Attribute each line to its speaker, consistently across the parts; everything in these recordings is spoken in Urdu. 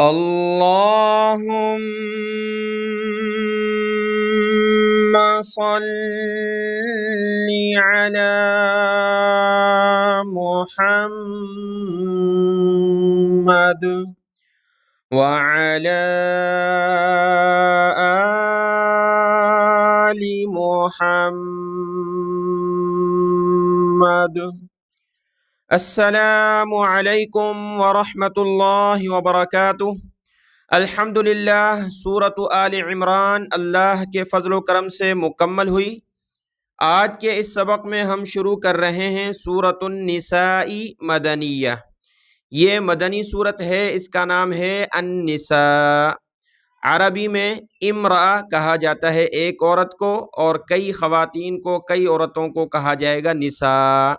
Speaker 1: اللهم صل على محمد وعلى آل محمد۔ السلام علیکم ورحمۃ اللہ وبرکاتہ۔ الحمدللہ، سورۃ آل عمران اللہ کے فضل و کرم سے مکمل ہوئی۔ آج کے اس سبق میں ہم شروع کر رہے ہیں سورۃ النساء مدنیہ۔ یہ مدنی سورت ہے، اس کا نام ہے النساء۔ عربی میں امرأہ کہا جاتا ہے ایک عورت کو، اور کئی خواتین کو، کئی عورتوں کو کہا جائے گا نساء۔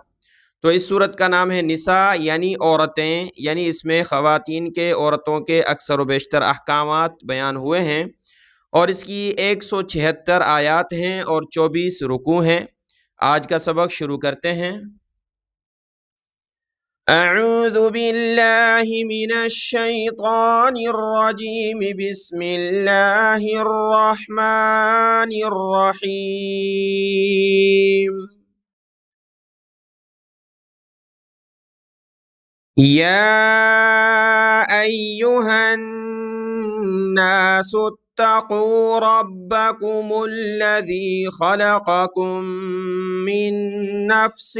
Speaker 1: تو اس صورت کا نام ہے نساء، یعنی عورتیں، یعنی اس میں خواتین کے، عورتوں کے اکثر و بیشتر احکامات بیان ہوئے ہیں، اور اس کی 176 آیات ہیں اور 24 رکوع ہیں۔ آج کا سبق شروع کرتے ہیں۔ اعوذ باللہ من الشیطان الرجیم، بسم اللہ الرحمن الرحیم۔ یا ایہا الناس اتقوا ربکم الذی خلقکم من نفس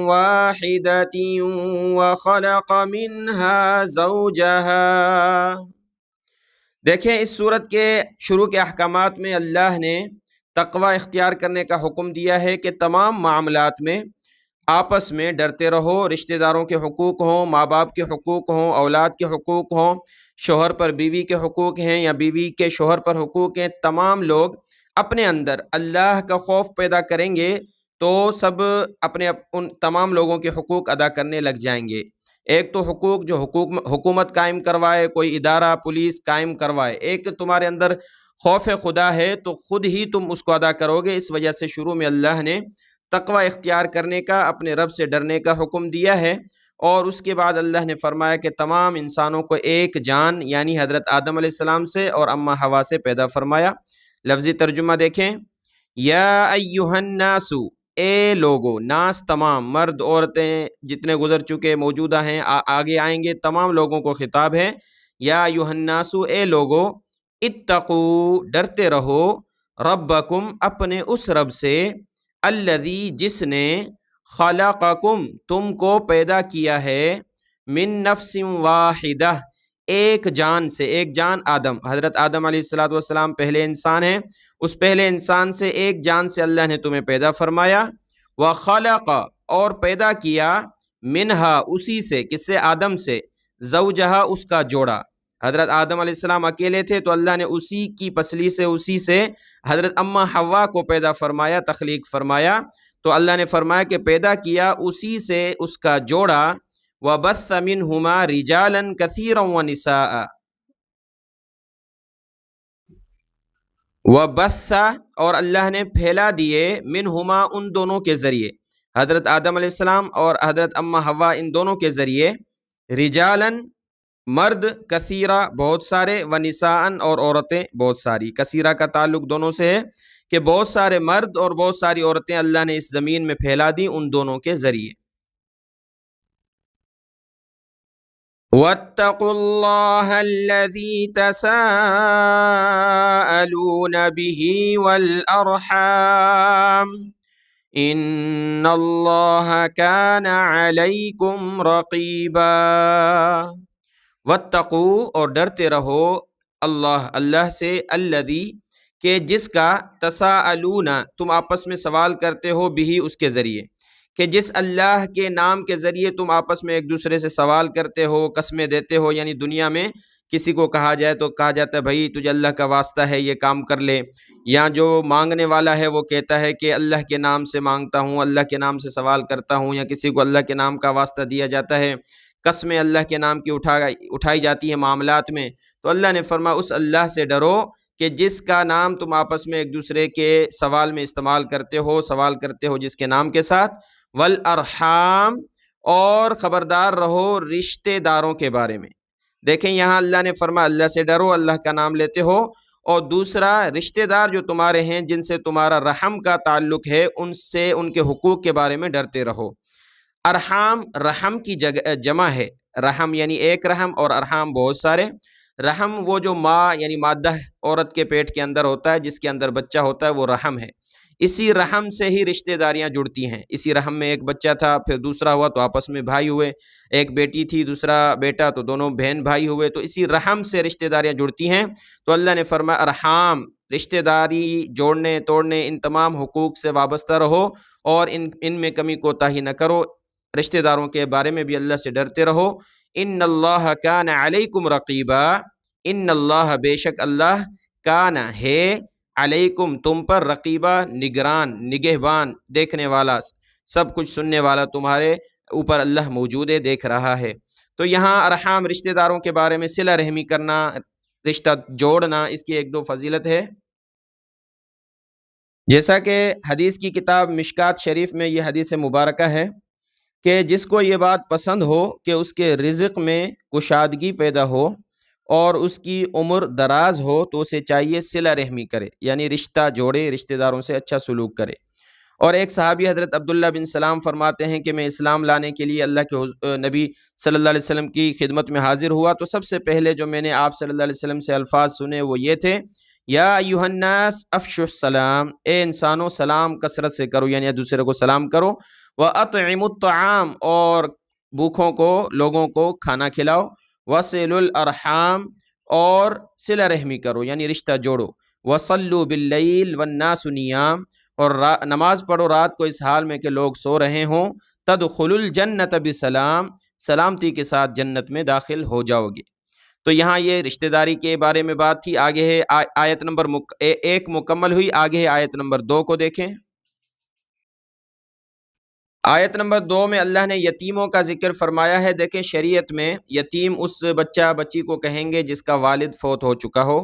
Speaker 1: واحدۃ وخلق منها زوجہا۔ دیکھیں، اس سورت کے شروع کے احکامات میں اللہ نے تقوی اختیار کرنے کا حکم دیا ہے کہ تمام معاملات میں آپس میں ڈرتے رہو۔ رشتہ داروں کے حقوق ہوں، ماں باپ کے حقوق ہوں، اولاد کے حقوق ہوں، شوہر پر بیوی کے حقوق ہیں یا بیوی کے شوہر پر حقوق ہیں، تمام لوگ اپنے اندر اللہ کا خوف پیدا کریں گے تو سب اپنے ان تمام لوگوں کے حقوق ادا کرنے لگ جائیں گے۔ ایک تو حقوق جو حکومت قائم کروائے، کوئی ادارہ پولیس قائم کروائے، ایک تمہارے اندر خوف خدا ہے تو خود ہی تم اس کو ادا کرو گے۔ اس وجہ سے شروع میں اللہ نے تقوی اختیار کرنے کا، اپنے رب سے ڈرنے کا حکم دیا ہے، اور اس کے بعد اللہ نے فرمایا کہ تمام انسانوں کو ایک جان یعنی حضرت آدم علیہ السلام سے اور اماں حوا سے پیدا فرمایا۔ لفظی ترجمہ دیکھیں، یا ایہا الناس، اے لوگو، ناس تمام، مرد عورتیں جتنے گزر چکے، موجودہ ہیں، آگے آئیں گے، تمام لوگوں کو خطاب ہے۔ یا ایہا الناس، اے لوگو، اتقو، ڈرتے رہو، ربکم، اپنے اس رب سے، الذی، جس نے، خلقکم، تم کو پیدا کیا ہے، من نفس واحدہ، ایک جان سے، ایک جان آدم، حضرت آدم علیہ السلام پہلے انسان ہیں، اس پہلے انسان سے ایک جان سے اللہ نے تمہیں پیدا فرمایا۔ وخلق، اور پیدا کیا، منہا، اسی سے، کس سے؟ آدم سے، زوجہا، اس کا جوڑا۔ حضرت آدم علیہ السلام اکیلے تھے تو اللہ نے اسی کی پسلی سے، اسی سے حضرت اماں حوا کو پیدا فرمایا، تخلیق فرمایا۔ تو اللہ نے فرمایا کہ پیدا کیا اسی سے اس کا جوڑا۔ وَبَثَّ مِنْهُمَا رِجَالًا كَثِيرًا وَنِسَاءً، وَبَثَّ، اور اللہ نے پھیلا دیے، منہما، ان دونوں کے ذریعے، حضرت آدم علیہ السلام اور حضرت اماں حوا، ان دونوں کے ذریعے، رجالاً، مرد، کثیرہ، بہت سارے، ونساء، اور عورتیں بہت ساری۔ کثیرہ کا تعلق دونوں سے ہے کہ بہت سارے مرد اور بہت ساری عورتیں اللہ نے اس زمین میں پھیلا دی ان دونوں کے ذریعے۔ وَاتَّقُوا اللَّهَ الَّذِي تَسَاءَلُونَ بِهِ وَالْأَرْحَامَ إِنَّ اللَّهَ كَانَ عَلَيْكُمْ رَقِيبًا۔ وَاتَّقُوا، اور ڈرتے رہو، اللہ سے، الذی، کہ جس کا، تساءلون، تم آپس میں سوال کرتے ہو، بھی، اس کے ذریعے، کہ جس اللہ کے نام کے ذریعے تم آپس میں ایک دوسرے سے سوال کرتے ہو، قسمیں دیتے ہو، یعنی دنیا میں کسی کو کہا جائے تو کہا جاتا ہے بھائی تجھے اللہ کا واسطہ ہے یہ کام کر لے، یا جو مانگنے والا ہے وہ کہتا ہے کہ اللہ کے نام سے مانگتا ہوں، اللہ کے نام سے سوال کرتا ہوں، یا کسی کو اللہ کے نام کا واسطہ دیا جاتا ہے، قسمیں اللہ کے نام کی اٹھائی جاتی ہیں معاملات میں۔ تو اللہ نے فرمایا اس اللہ سے ڈرو کہ جس کا نام تم آپس میں ایک دوسرے کے سوال میں استعمال سوال کرتے ہو جس کے نام کے ساتھ، والارحام، اور خبردار رہو رشتے داروں کے بارے میں۔ دیکھیں یہاں اللہ نے فرمایا اللہ سے ڈرو، اللہ کا نام لیتے ہو، اور دوسرا رشتے دار جو تمہارے ہیں جن سے تمہارا رحم کا تعلق ہے ان سے ان کے حقوق کے بارے میں ڈرتے رہو۔ ارحام رحم کی جمع ہے، رحم یعنی ایک رحم اور ارحام بہت سارے۔ رحم وہ جو ماں یعنی مادہ عورت کے پیٹ کے اندر ہوتا ہے، جس کے اندر بچہ ہوتا ہے، وہ رحم ہے۔ اسی رحم سے ہی رشتہ داریاں جڑتی ہیں۔ اسی رحم میں ایک بچہ تھا، پھر دوسرا ہوا تو آپس میں بھائی ہوئے، ایک بیٹی تھی دوسرا بیٹا تو دونوں بہن بھائی ہوئے، تو اسی رحم سے رشتہ داریاں جڑتی ہیں۔ تو اللہ نے فرمایا ارحام، رشتہ داری جوڑنے توڑنے ان تمام حقوق سے وابستہ رہو اور ان میں کمی کوتاہی نہ کرو، رشتہ داروں کے بارے میں بھی اللہ سے ڈرتے رہو۔ ان اللہ کان علیکم رقیبا، ان اللہ بے شک اللہ کان ہے، علیکم تم پر، رقیبا نگران نگہبان دیکھنے والا، سب کچھ سننے والا، تمہارے اوپر اللہ موجود ہے، دیکھ رہا ہے۔ تو یہاں ارحام رشتہ داروں کے بارے میں صلہ رحمی کرنا، رشتہ جوڑنا، اس کی ایک دو فضیلت ہے۔ جیسا کہ حدیث کی کتاب مشکات شریف میں یہ حدیث مبارکہ ہے کہ جس کو یہ بات پسند ہو کہ اس کے رزق میں کشادگی پیدا ہو اور اس کی عمر دراز ہو تو اسے چاہیے صلہ رحمی کرے، یعنی رشتہ جوڑے، رشتہ داروں سے اچھا سلوک کرے۔ اور ایک صحابی حضرت عبداللہ بن سلام فرماتے ہیں کہ میں اسلام لانے کے لیے اللہ کے نبی صلی اللہ علیہ وسلم کی خدمت میں حاضر ہوا تو سب سے پہلے جو میں نے آپ صلی اللہ علیہ وسلم سے الفاظ سنے وہ یہ تھے، یا ایھا الناس افشوا السلام، اے انسانوں سلام کثرت سے کرو، یعنی ایک دوسرے کو سلام کرو، وَأَطْعِمُوا الطَّعَامَ، اور بھوکھوں کو لوگوں کو کھانا کھلاؤ، وَصِلُوا الْأَرْحَامَ، اور صلہ رحمی کرو یعنی رشتہ جوڑو، وَصَلُّوا بِاللَّيْلِ وَالنَّاسُ نِيَامٌ، اور نماز پڑھو رات کو اس حال میں کہ لوگ سو رہے ہوں، تَدْخُلُوا الْجَنَّةَ بِسَلام، سلامتی کے ساتھ جنت میں داخل ہو جاؤ گے۔ تو یہاں یہ رشتہ داری کے بارے میں بات تھی۔ آگے ہے آیت نمبر 1 مکمل ہوئی، آگے ہے آیت نمبر 2 کو دیکھیں۔ آیت نمبر 2 میں اللہ نے یتیموں کا ذکر فرمایا ہے۔ دیکھیں شریعت میں یتیم اس بچہ بچی کو کہیں گے جس کا والد فوت ہو چکا ہو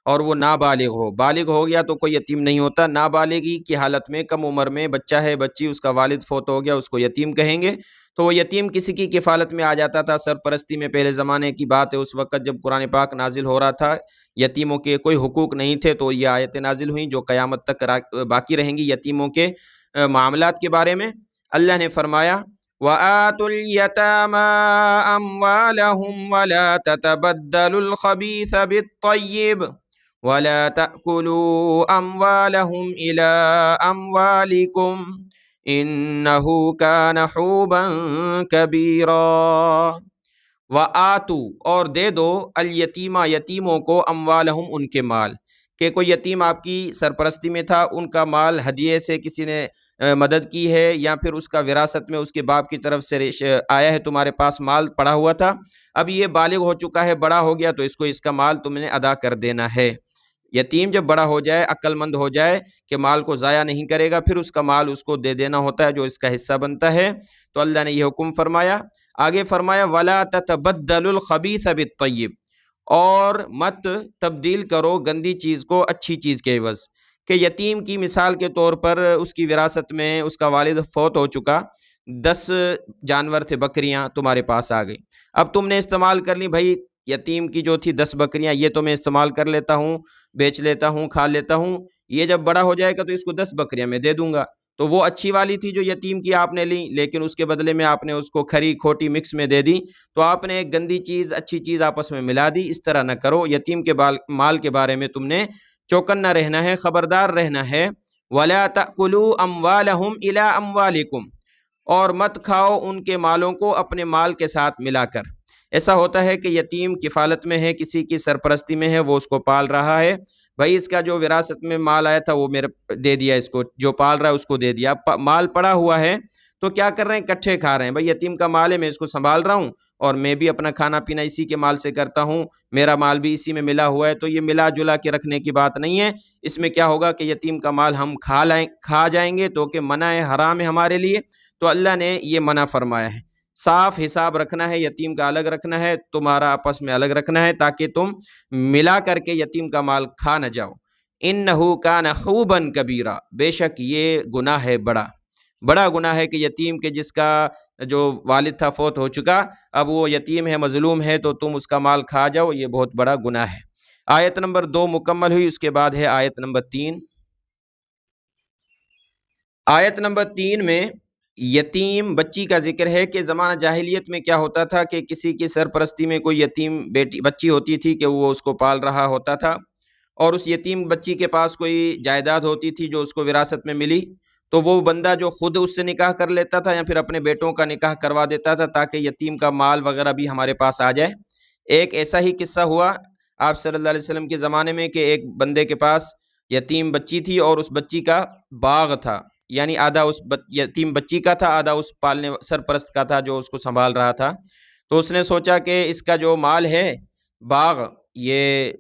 Speaker 1: اور وہ نابالغ ہو، بالغ ہو گیا تو کوئی یتیم نہیں ہوتا، نابالغی کی حالت میں کم عمر میں بچہ ہے بچی اس کا والد فوت ہو گیا اس کو یتیم کہیں گے۔ تو وہ یتیم کسی کی کفالت میں آ جاتا تھا، سرپرستی میں، پہلے زمانے کی بات ہے، اس وقت جب قرآن پاک نازل ہو رہا تھا یتیموں کے کوئی حقوق نہیں تھے تو یہ آیتیں نازل ہوئیں جو قیامت تک باقی رہیں گی یتیموں کے معاملات کے بارے میں۔ اللہ نے فرمایا وَآتُوا الْيَتَامَىٰ أَمْوَالَهُمْ وَلَا تَتَبَدَّلُوا الْخَبِيثَ بِالطَّيِّبِ وَلَا تَأْكُلُوا أَمْوَالَهُمْ إِلَىٰ أَمْوَالِكُمْ إِنَّهُ كَانَ حُوبًا كَبِيرًا۔ وَآتُوا، اور دے دو، الیتیمہ یتیموں کو، اموالہم ان کے مال، کہ کوئی یتیم آپ کی سرپرستی میں تھا، ان کا مال ہدیے سے کسی نے مدد کی ہے یا پھر اس کا وراثت میں اس کے باپ کی طرف سے آیا ہے، تمہارے پاس مال پڑا ہوا تھا، اب یہ بالغ ہو چکا ہے، بڑا ہو گیا تو اس کو اس کا مال تم نے ادا کر دینا ہے۔ یتیم جب بڑا ہو جائے، عقل مند ہو جائے کہ مال کو ضائع نہیں کرے گا، پھر اس کا مال اس کو دے دینا ہوتا ہے جو اس کا حصہ بنتا ہے۔ تو اللہ نے یہ حکم فرمایا۔ آگے فرمایا وَلَا تَتَبَدَّلُوا الْخَبِيثَ بِالطَّيِّبِ، اور مت تبدیل کرو گندی چیز کو اچھی چیز کے عوض، کہ یتیم کی مثال کے طور پر اس کی وراثت میں اس کا والد فوت ہو چکا، 10 جانور تھے، بکریاں تمہارے پاس آ گئی، اب تم نے استعمال کر لی، بھائی یتیم کی جو تھی 10 بکریاں یہ تو میں استعمال کر لیتا ہوں، بیچ لیتا ہوں، کھا لیتا ہوں، یہ جب بڑا ہو جائے گا تو اس کو 10 بکریاں میں دے دوں گا۔ تو وہ اچھی والی تھی جو یتیم کی آپ نے لی، لیکن اس کے بدلے میں آپ نے اس کو کھری کھوٹی مکس میں دے دی، تو آپ نے ایک گندی چیز اچھی چیز آپس میں ملا دی۔ اس طرح نہ کرو، یتیم کے مال کے بارے میں تم نے چوکنا رہنا ہے، خبردار رہنا ہے۔ وَلَا تَأْكُلُوا أَمْوَالَهُمْ إِلَىٰ أَمْوَالِكُمْ، اور مت کھاؤ ان کے مالوں کو اپنے مال کے ساتھ ملا کر۔ ایسا ہوتا ہے کہ یتیم کفالت میں ہے، کسی کی سرپرستی میں ہے، وہ اس کو پال رہا ہے، بھائی اس کا جو وراثت میں مال آیا تھا وہ میرے دے دیا، اس کو جو پال رہا ہے اس کو دے دیا، مال پڑا ہوا ہے تو کیا کر رہے ہیں، کٹھے کھا رہے ہیں، بھائی یتیم کا مال ہے میں اس کو سنبھال رہا ہوں اور میں بھی اپنا کھانا پینا اسی کے مال سے کرتا ہوں، میرا مال بھی اسی میں ملا ہوا ہے، تو یہ ملا جلا کے رکھنے کی بات نہیں ہے۔ اس میں کیا ہوگا کہ یتیم کا مال ہم کھا جائیں گے تو کہ منع ہے، حرام ہے ہمارے لیے، تو اللہ نے یہ منع فرمایا ہے۔ صاف حساب رکھنا ہے، یتیم کا الگ رکھنا ہے، تمہارا آپس میں الگ رکھنا ہے، تاکہ تم ملا کر کے یتیم کا مال کھا نہ جاؤ۔ انہو کان حوبا کبیرا، بے شک یہ گناہ ہے بڑا گناہ ہے کہ یتیم کے جس کا جو والد تھا فوت ہو چکا، اب وہ یتیم ہے، مظلوم ہے، تو تم اس کا مال کھا جاؤ، یہ بہت بڑا گناہ ہے۔ آیت نمبر 2 مکمل ہوئی، اس کے بعد ہے آیت نمبر 3۔ آیت نمبر 3 میں یتیم بچی کا ذکر ہے کہ زمانہ جاہلیت میں کیا ہوتا تھا کہ کسی کی سرپرستی میں کوئی یتیم بچی ہوتی تھی کہ وہ اس کو پال رہا ہوتا تھا، اور اس یتیم بچی کے پاس کوئی جائیداد ہوتی تھی جو اس کو وراثت میں ملی، تو وہ بندہ جو خود اس سے نکاح کر لیتا تھا یا پھر اپنے بیٹوں کا نکاح کروا دیتا تھا تاکہ یتیم کا مال وغیرہ بھی ہمارے پاس آ جائے۔ ایک ایسا ہی قصہ ہوا آپ صلی اللہ علیہ وسلم کے زمانے میں کہ ایک بندے کے پاس یتیم بچی تھی اور اس بچی کا باغ تھا، یعنی آدھا اس یتیم بچی کا تھا، آدھا اس پالنے سرپرست کا تھا جو اس کو سنبھال رہا تھا۔ تو اس نے سوچا کہ اس کا جو مال ہے باغ، یہ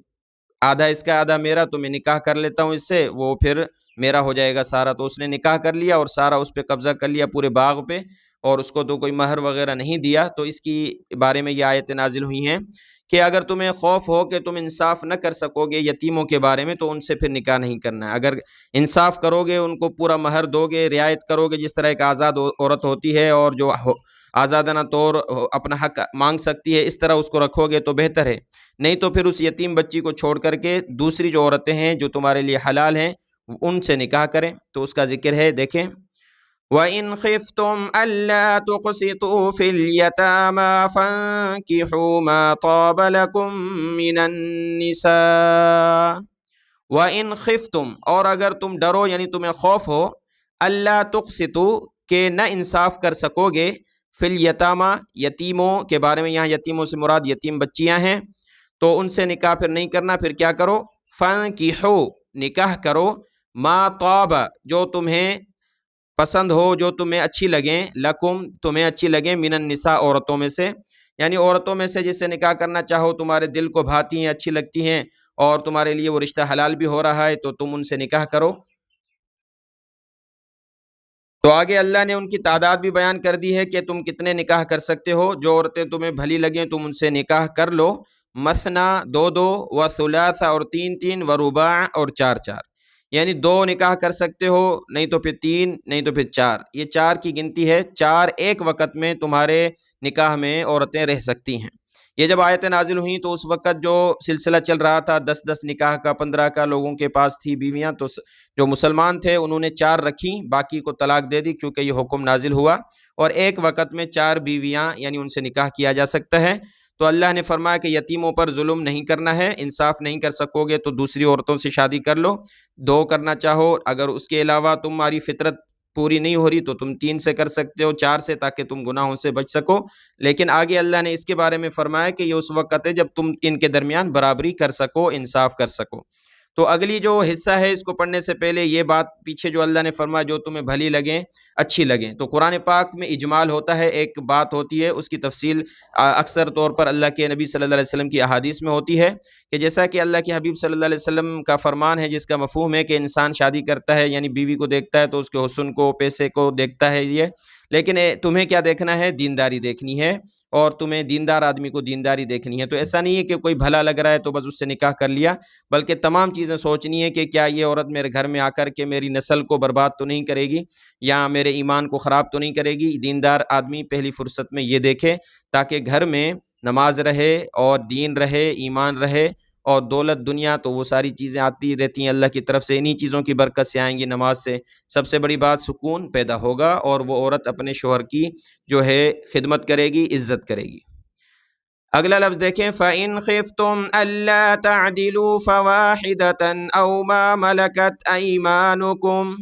Speaker 1: آدھا اس کا آدھا میرا، تو میں نکاح کر لیتا ہوں اس سے، وہ پھر میرا ہو جائے گا سارا۔ تو اس نے نکاح کر لیا اور سارا اس پہ قبضہ کر لیا پورے باغ پہ، اور اس کو تو کوئی مہر وغیرہ نہیں دیا۔ تو اس کی بارے میں یہ آیتیں نازل ہوئی ہیں کہ اگر تمہیں خوف ہو کہ تم انصاف نہ کر سکو گے یتیموں کے بارے میں تو ان سے پھر نکاح نہیں کرنا ہے۔ اگر انصاف کرو گے، ان کو پورا مہر دو گے، رعایت کرو گے، جس طرح ایک آزاد عورت ہوتی ہے اور جو آزادانہ طور اپنا حق مانگ سکتی ہے، اس طرح اس کو رکھو گے تو بہتر ہے۔ نہیں تو پھر اس یتیم بچی کو چھوڑ کر کے دوسری جو عورتیں ہیں جو تمہارے لیے حلال ہیں ان سے نکاح کریں۔ تو اس کا ذکر ہے، دیکھیں وَإِنْ خِفْتُمْ أَلَّا تُقْسِطُوا فِي الْيَتَامَى فَانكِحُوا مَا طَابَ لَكُم مِّنَ النِّسَاءِ وَإِنْ خِفْتُمْ، اور اگر تم ڈرو یعنی تمہیں خوف ہو، اللہ تقسطوا کہ نہ انصاف کر سکو گے، فی الیتامى یتیموں کے بارے میں، یہاں یتیموں سے مراد یتیم بچیاں ہیں، تو ان سے نکاح پھر نہیں کرنا، پھر کیا کرو، فانکحوا نکاح کرو، ما طاب جو تمہیں پسند ہو، جو تمہیں اچھی لگیں، لکم تمہیں اچھی لگیں، من النساء عورتوں میں سے، یعنی عورتوں میں سے جس سے نکاح کرنا چاہو، تمہارے دل کو بھاتی ہیں، اچھی لگتی ہیں اور تمہارے لیے وہ رشتہ حلال بھی ہو رہا ہے، تو تم ان سے نکاح کرو۔ تو آگے اللہ نے ان کی تعداد بھی بیان کر دی ہے کہ تم کتنے نکاح کر سکتے ہو، جو عورتیں تمہیں بھلی لگیں تم ان سے نکاح کر لو، مثنا دو دو، و ثلاث اور تین تین، و رباع اور چار چار، یعنی دو نکاح کر سکتے ہو، نہیں تو پھر تین، نہیں تو پھر چار، یہ چار کی گنتی ہے، چار ایک وقت میں تمہارے نکاح میں عورتیں رہ سکتی ہیں۔ یہ جب آیتیں نازل ہوئیں تو اس وقت جو سلسلہ چل رہا تھا 10 نکاح کا، 15 کا، لوگوں کے پاس تھی بیویاں، تو جو مسلمان تھے انہوں نے 4 رکھی، باقی کو طلاق دے دی کیونکہ یہ حکم نازل ہوا، اور ایک وقت میں 4 بیویاں یعنی ان سے نکاح کیا جا سکتا ہے۔ تو اللہ نے فرمایا کہ یتیموں پر ظلم نہیں کرنا ہے، انصاف نہیں کر سکو گے تو دوسری عورتوں سے شادی کر لو، 2 کرنا چاہو، اگر اس کے علاوہ تمہاری فطرت پوری نہیں ہو رہی تو تم 3 سے کر سکتے ہو، 4 سے، تاکہ تم گناہوں سے بچ سکو۔ لیکن آگے اللہ نے اس کے بارے میں فرمایا کہ یہ اس وقت ہے جب تم ان کے درمیان برابری کر سکو، انصاف کر سکو۔ تو اگلی جو حصہ ہے اس کو پڑھنے سے پہلے یہ بات پیچھے جو اللہ نے فرمایا جو تمہیں بھلی لگیں، اچھی لگیں، تو قرآن پاک میں اجمال ہوتا ہے، ایک بات ہوتی ہے، اس کی تفصیل اکثر طور پر اللہ کے نبی صلی اللہ علیہ وسلم کی احادیث میں ہوتی ہے، کہ جیسا کہ اللہ کے حبیب صلی اللہ علیہ وسلم کا فرمان ہے جس کا مفہوم ہے کہ انسان شادی کرتا ہے یعنی بیوی کو دیکھتا ہے تو اس کے حسن کو، پیسے کو دیکھتا ہے یہ، لیکن تمہیں کیا دیکھنا ہے، دینداری دیکھنی ہے، اور تمہیں دیندار آدمی کو دینداری دیکھنی ہے۔ تو ایسا نہیں ہے کہ کوئی بھلا لگ رہا ہے تو بس اس سے نکاح کر لیا، بلکہ تمام چیزیں سوچنی ہے کہ کیا یہ عورت میرے گھر میں آ کر کے میری نسل کو برباد تو نہیں کرے گی، یا میرے ایمان کو خراب تو نہیں کرے گی۔ دیندار آدمی پہلی فرصت میں یہ دیکھے تاکہ گھر میں نماز رہے اور دین رہے، ایمان رہے، اور دولت دنیا تو وہ ساری چیزیں آتی رہتی ہیں اللہ کی طرف سے، انہی چیزوں کی برکت سے آئیں گی، نماز سے سب سے بڑی بات سکون پیدا ہوگا، اور وہ عورت اپنے شوہر کی جو ہے خدمت کرے گی، عزت کرے گی۔ اگلا لفظ دیکھیں، فَإِنْ خِفْتُمْ أَلَّا تَعْدِلُوا فَوَاحِدَةً أَوْ مَا مَلَكَتْ أَيْمَانُكُمْ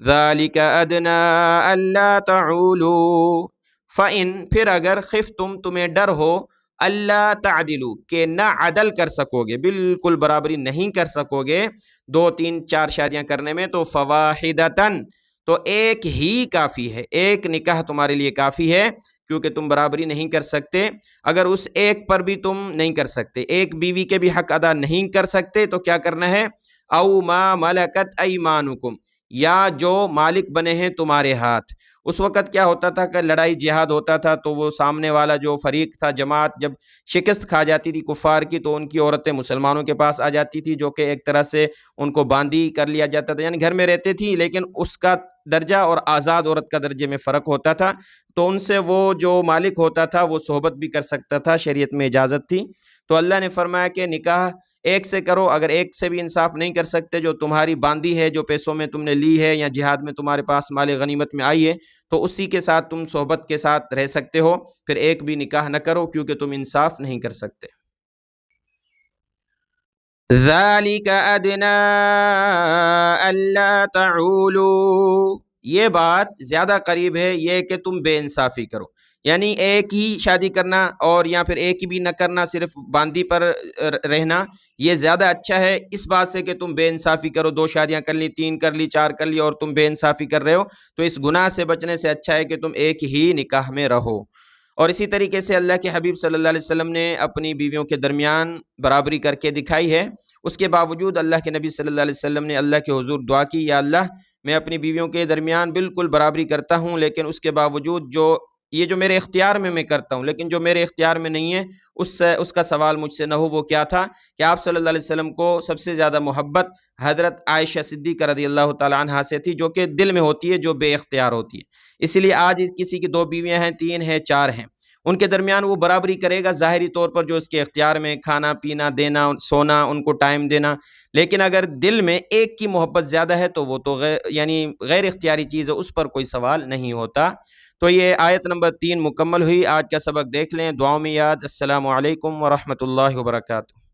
Speaker 1: ذَلِكَ أَدْنَىٰ أَلَّا تَعُولُوا۔ فَإِنْ پھر اگر خِفْتُمْ تمہیں ڈر ہو، اللہ تعدلوا کہ نہ عدل کر سکو گے، بالکل برابری نہیں کر سکو گے 2 3 4 شادیاں کرنے میں، تو فواحدتن تو ایک ہی کافی ہے، ایک نکاح تمہارے لیے کافی ہے، کیونکہ تم برابری نہیں کر سکتے۔ اگر اس ایک پر بھی تم نہیں کر سکتے، ایک بیوی کے بھی حق ادا نہیں کر سکتے، تو کیا کرنا ہے، او ما ملکت ایمانکم یا جو مالک بنے ہیں تمہارے ہاتھ۔ اس وقت کیا ہوتا تھا کہ لڑائی جہاد ہوتا تھا تو وہ سامنے والا جو فریق تھا، جماعت، جب شکست کھا جاتی تھی کفار کی تو ان کی عورتیں مسلمانوں کے پاس آ جاتی تھی، جو کہ ایک طرح سے ان کو باندی کر لیا جاتا تھا، یعنی گھر میں رہتے تھی لیکن اس کا درجہ اور آزاد عورت کا درجے میں فرق ہوتا تھا، تو ان سے وہ جو مالک ہوتا تھا وہ صحبت بھی کر سکتا تھا، شریعت میں اجازت تھی۔ تو اللہ نے فرمایا کہ نکاح ایک سے کرو، اگر ایک سے بھی انصاف نہیں کر سکتے، جو تمہاری باندی ہے، جو پیسوں میں تم نے لی ہے یا جہاد میں تمہارے پاس مال غنیمت میں آئی ہے، تو اسی کے ساتھ تم صحبت کے ساتھ رہ سکتے ہو، پھر ایک بھی نکاح نہ کرو کیونکہ تم انصاف نہیں کر سکتے۔ ذَلِكَ أَدْنَىٰ أَلَّا تَعُولُوا، یہ بات زیادہ قریب ہے یہ کہ تم بے انصافی کرو، یعنی ایک ہی شادی کرنا اور یا پھر ایک ہی بھی نہ کرنا، صرف باندی پر رہنا، یہ زیادہ اچھا ہے اس بات سے کہ تم بے انصافی کرو، 2 شادیاں کر لی، 3 کر لی، 4 کر لی اور تم بے انصافی کر رہے ہو، تو اس گناہ سے بچنے سے اچھا ہے کہ تم ایک ہی نکاح میں رہو۔ اور اسی طریقے سے اللہ کے حبیب صلی اللہ علیہ وسلم نے اپنی بیویوں کے درمیان برابری کر کے دکھائی ہے، اس کے باوجود اللہ کے نبی صلی اللہ علیہ وسلم نے اللہ کے حضور دعا کی، یا اللہ میں اپنی بیویوں کے درمیان بالکل برابری کرتا ہوں، لیکن اس کے باوجود جو میرے اختیار میں کرتا ہوں، لیکن جو میرے اختیار میں نہیں ہے اس کا سوال مجھ سے نہ ہو۔ وہ کیا تھا کہ آپ صلی اللہ علیہ وسلم کو سب سے زیادہ محبت حضرت عائشہ صدیقہ رضی اللہ تعالیٰ عنہا سے تھی، جو کہ دل میں ہوتی ہے، جو بے اختیار ہوتی ہے۔ اسی لیے آج کسی کی 2 بیویاں ہیں، 3 ہیں، 4 ہیں، ان کے درمیان وہ برابری کرے گا ظاہری طور پر جو اس کے اختیار میں، کھانا پینا دینا، سونا، ان کو ٹائم دینا، لیکن اگر دل میں ایک کی محبت زیادہ ہے تو وہ تو غیر اختیاری چیز ہے، اس پر کوئی سوال نہیں ہوتا۔ تو یہ آیت نمبر 3 مکمل ہوئی۔ آج کا سبق دیکھ لیں، دعاؤں میں یاد۔ السلام علیکم ورحمۃ اللہ وبرکاتہ۔